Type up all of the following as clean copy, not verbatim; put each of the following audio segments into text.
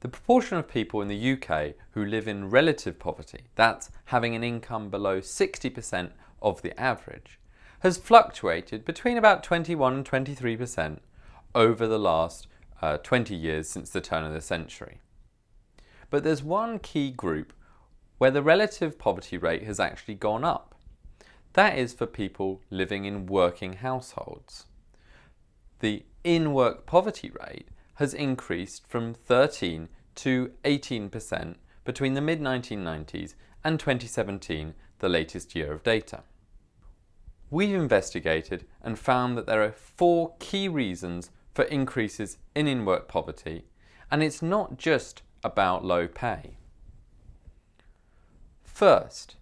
The proportion of people in the UK who live in relative poverty, that's having an income below 60% of the average, has fluctuated between about 21 and 23% over the last 20 years since the turn of the century. But there's one key group where the relative poverty rate has actually gone up. That is for people living in working households. The in-work poverty rate has increased from 13 to 18% between the mid-1990s and 2017, the latest year of data. We've investigated and found that there are 4 key reasons for increases in in-work poverty, and it's not just about low pay. First,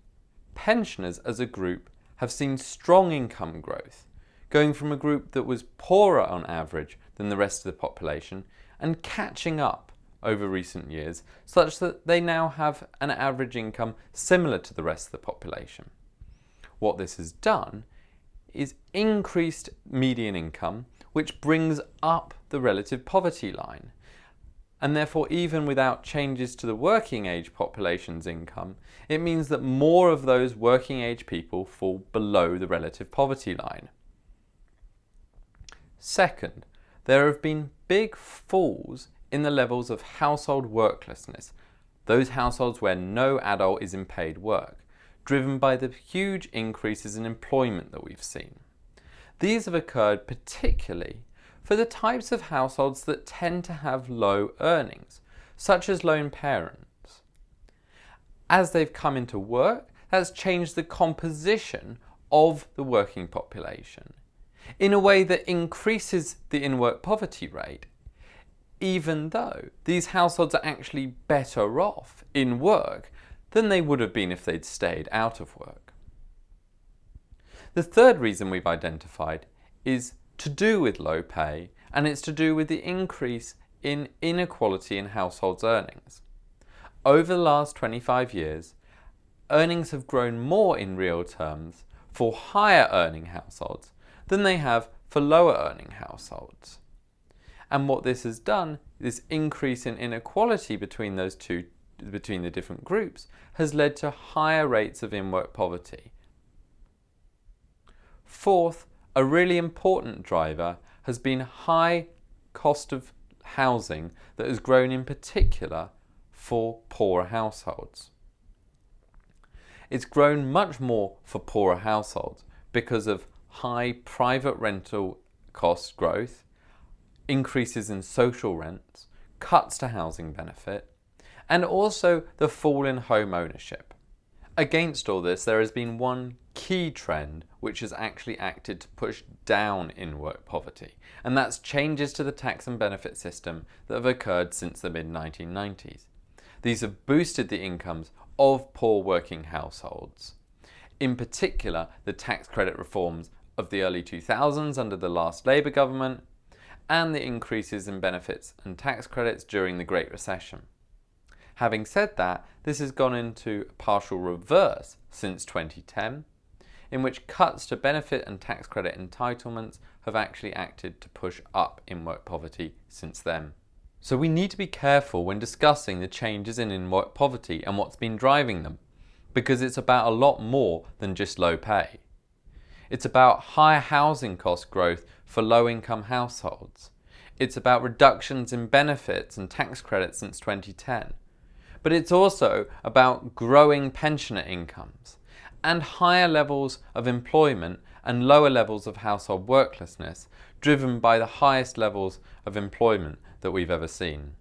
pensioners as a group have seen strong income growth, going from a group that was poorer on average than the rest of the population and catching up over recent years such that they now have an average income similar to the rest of the population. What this has done is increased median income, which brings up the relative poverty line. And therefore, even without changes to the working age population's income, it means that more of those working age people fall below the relative poverty line. Second, there have been big falls in the levels of household worklessness, those households where no adult is in paid work, driven by the huge increases in employment that we've seen. These have occurred particularly for the types of households that tend to have low earnings, such as lone parents. As they've come into work, that's changed the composition of the working population in a way that increases the in-work poverty rate, even though these households are actually better off in work than they would have been if they'd stayed out of work. The third reason we've identified is to do with low pay, and it's to do with the increase in inequality in households' earnings. Over the last 25 years, earnings have grown more in real terms for higher earning households than they have for lower earning households. And what this has done, this increase in inequality between the different groups, has led to higher rates of in-work poverty. Fourth, a really important driver has been high cost of housing that has grown in particular for poorer households. It's grown much more for poorer households because of high private rental cost growth, increases in social rents, cuts to housing benefit, and also the fall in home ownership. Against all this, there has been one key trend which has actually acted to push down in-work poverty, and that's changes to the tax and benefit system that have occurred since the mid-1990s. These have boosted the incomes of poor working households. In particular, the tax credit reforms of the early 2000s under the last Labour government, and the increases in benefits and tax credits during the Great Recession. Having said that, this has gone into a partial reverse since 2010, in which cuts to benefit and tax credit entitlements have actually acted to push up in-work poverty since then. So we need to be careful when discussing the changes in in-work poverty and what's been driving them, because it's about a lot more than just low pay. It's about higher housing cost growth for low-income households. It's about reductions in benefits and tax credits since 2010. But it's also about growing pensioner incomes and higher levels of employment and lower levels of household worklessness, driven by the highest levels of employment that we've ever seen.